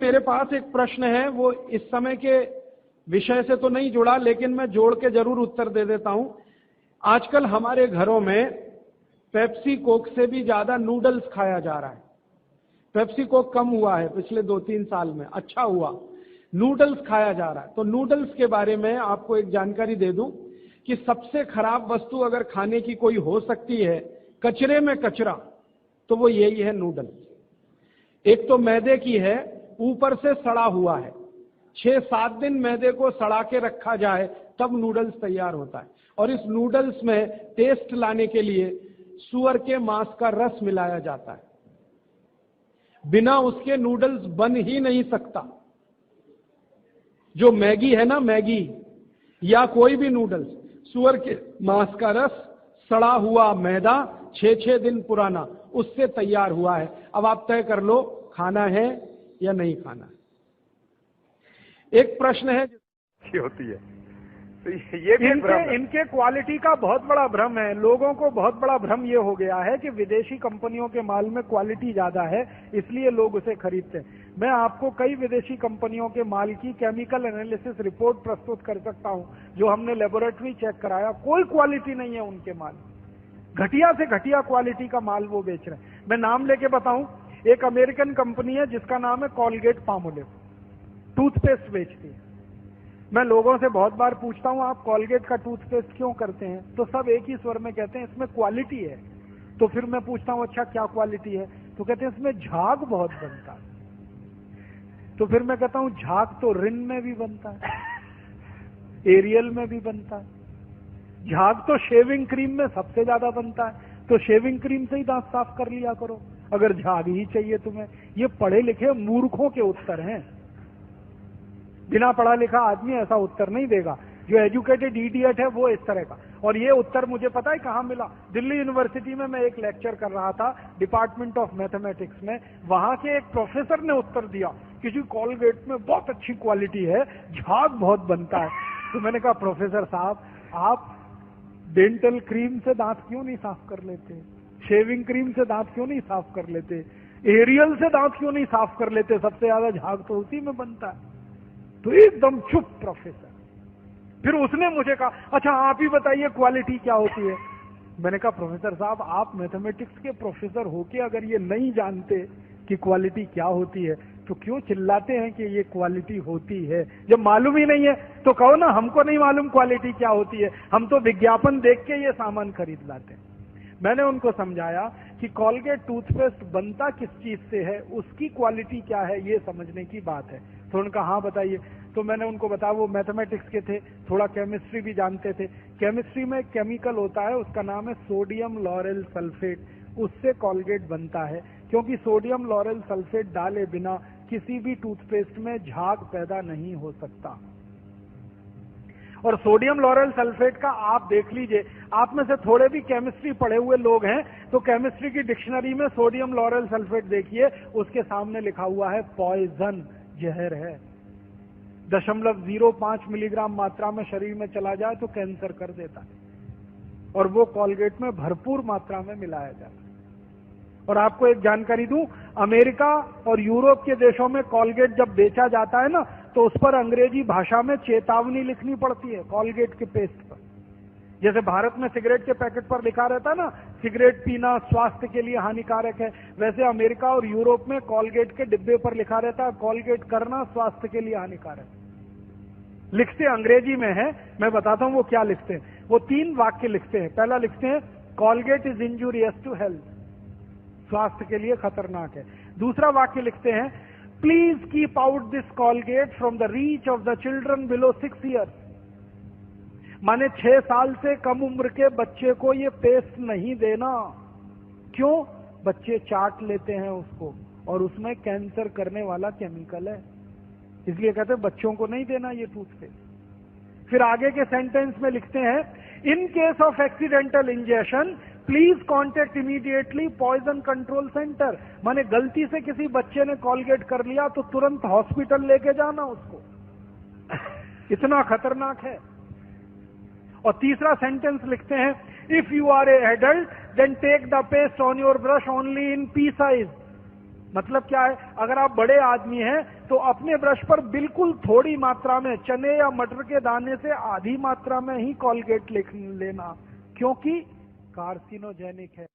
मेरे पास एक प्रश्न है, वो इस समय के विषय से तो नहीं जुड़ा, लेकिन मैं जोड़ के जरूर उत्तर दे देता हूं। आजकल हमारे घरों में पेप्सी कोक से भी ज्यादा नूडल्स खाया जा रहा है। पेप्सी कोक कम हुआ है पिछले 2-3 साल में, अच्छा हुआ, नूडल्स खाया जा रहा है। तो नूडल्स के बारे में आपको एक जानकारी दे दूं कि सबसे खराब वस्तु अगर खाने की कोई हो सकती है, कचरे में कचरा, तो वो यही है नूडल्स। एक तो मैदे की है, ऊपर से सड़ा हुआ है। 6-7 दिन मैदे को सड़ा के रखा जाए तब नूडल्स तैयार होता है। और इस नूडल्स में टेस्ट लाने के लिए सुअर के मांस का रस मिलाया जाता है। बिना उसके नूडल्स बन ही नहीं सकता। जो मैगी है ना, मैगी या कोई भी नूडल्स, सुअर के मांस का रस, सड़ा हुआ मैदा, 6-6 दिन पुराना, उससे तैयार हुआ है। अब आप तय कर लो खाना है या नहीं खाना है। एक प्रश्न है होती है, तो ये भी इनके क्वालिटी का बहुत बड़ा भ्रम है। लोगों को बहुत बड़ा भ्रम ये हो गया है कि विदेशी कंपनियों के माल में क्वालिटी ज्यादा है, इसलिए लोग उसे खरीदते हैं। मैं आपको कई विदेशी कंपनियों के माल की केमिकल एनालिसिस रिपोर्ट प्रस्तुत कर सकता हूं, जो हमने लेबोरेटरी चेक कराया, कोई क्वालिटी नहीं है उनके माल। घटिया से घटिया क्वालिटी का माल वो बेच रहे हैं। मैं नाम लेके बताऊं, एक अमेरिकन कंपनी है जिसका नाम है कॉलगेट पामोलिव, टूथपेस्ट बेचती है। मैं लोगों से बहुत बार पूछता हूं, आप कॉलगेट का टूथपेस्ट क्यों करते हैं? तो सब एक ही स्वर में कहते हैं इसमें क्वालिटी है। तो फिर मैं पूछता हूं अच्छा क्या क्वालिटी है? तो कहते हैं इसमें झाग बहुत बनता है। तो फिर मैं कहता हूं झाग तो रिन में भी बनता है, एरियल में भी बनता है। झाग तो शेविंग क्रीम में सबसे ज्यादा बनता है, तो शेविंग क्रीम से ही दांत साफ कर लिया करो अगर झाग ही चाहिए तुम्हें। ये पढ़े लिखे मूर्खों के उत्तर हैं। बिना पढ़ा लिखा आदमी ऐसा उत्तर नहीं देगा। जो एजुकेटेड इडियट है वो इस तरह का। और ये उत्तर मुझे पता है कहां मिला? दिल्ली यूनिवर्सिटी में मैं एक लेक्चर कर रहा था डिपार्टमेंट ऑफ मैथमेटिक्स में। वहां के एक प्रोफेसर ने उत्तर दिया कि जी कॉलगेट में बहुत अच्छी क्वालिटी है, झाग बहुत बनता है। तो मैंने कहा प्रोफेसर साहब, आप डेंटल क्रीम से दांत क्यों नहीं साफ कर लेते? शेविंग क्रीम से दांत क्यों नहीं साफ कर लेते? एरियल से दांत क्यों नहीं साफ कर लेते? सबसे ज्यादा झाग तो उसी में बनता है। तो एकदम चुप प्रोफेसर। फिर उसने मुझे कहा अच्छा आप ही बताइए क्वालिटी क्या होती है? मैंने कहा प्रोफेसर साहब, आप मैथमेटिक्स के प्रोफेसर होके अगर ये नहीं जानते कि क्वालिटी क्या होती है तो क्यों चिल्लाते हैं कि ये क्वालिटी होती है? जब मालूम ही नहीं है तो कहो ना हमको नहीं मालूम क्वालिटी क्या होती है, हम तो विज्ञापन देख के ये सामान खरीद लाते हैं। मैंने उनको समझाया कि कॉलगेट टूथपेस्ट बनता किस चीज से है, उसकी क्वालिटी क्या है, ये समझने की बात है। तो उनका हाँ बताइए। तो मैंने उनको बताया, वो मैथमेटिक्स के थे, थोड़ा केमिस्ट्री भी जानते थे। केमिस्ट्री में एक केमिकल होता है, उसका नाम है सोडियम लॉरेल सल्फेट, उससे कॉलगेट बनता है। क्योंकि सोडियम लॉरेल सल्फेट डाले बिना किसी भी टूथपेस्ट में झाग पैदा नहीं हो सकता। और सोडियम लॉरेल सल्फेट का आप देख लीजिए, आप में से थोड़े भी केमिस्ट्री पढ़े हुए लोग हैं तो केमिस्ट्री की डिक्शनरी में सोडियम लॉरेल सल्फेट देखिए, उसके सामने लिखा हुआ है पॉइजन, जहर है। 0.05 मिलीग्राम मात्रा में शरीर में चला जाए तो कैंसर कर देता है। और वो कॉलगेट में भरपूर मात्रा में मिलाया जाता है। और आपको एक जानकारी दूं, अमेरिका और यूरोप के देशों में कॉलगेट जब बेचा जाता है ना, तो उस पर अंग्रेजी भाषा में चेतावनी लिखनी पड़ती है कॉलगेट के पेस्ट पर। जैसे भारत में सिगरेट के पैकेट पर लिखा रहता है ना, सिगरेट पीना स्वास्थ्य के लिए हानिकारक है, वैसे अमेरिका और यूरोप में कॉलगेट के डिब्बे पर लिखा रहता है कॉलगेट करना स्वास्थ्य के लिए हानिकारक है। लिखते अंग्रेजी में है, मैं बताता हूं वो क्या लिखते हैं। वो 3 वाक्य लिखते हैं। पहला लिखते हैं Colgate is injurious to health, स्वास्थ्य के लिए खतरनाक है। दूसरा वाक्य लिखते हैं please keep out this Colgate from the reach of the children below 6 years. माने 6 साल से कम उम्र के बच्चे को ये पेस्ट नहीं देना। क्यों? बच्चे चाट लेते हैं उसको और उसमें कैंसर करने वाला केमिकल है, इसलिए कहते हैं बच्चों को नहीं देना ये टूथपेस्ट। फिर आगे के सेंटेंस में लिखते हैं in case of accidental injection please contact immediately poison control centre. माने गलती से किसी बच्चे ने कॉलगेट कर लिया तो तुरंत हॉस्पिटल लेके जाना उसको, इतना खतरनाक है। और तीसरा सेंटेंस लिखते हैं if you are a adult then take the paste on your brush only in pea size. मतलब क्या है, अगर आप बड़े आदमी हैं तो अपने ब्रश पर बिल्कुल थोड़ी मात्रा में चने या मटर के दाने से आधी मात्रा में ही कॉलगेट लेना, क्योंकि कार्सिनोजेनिक है।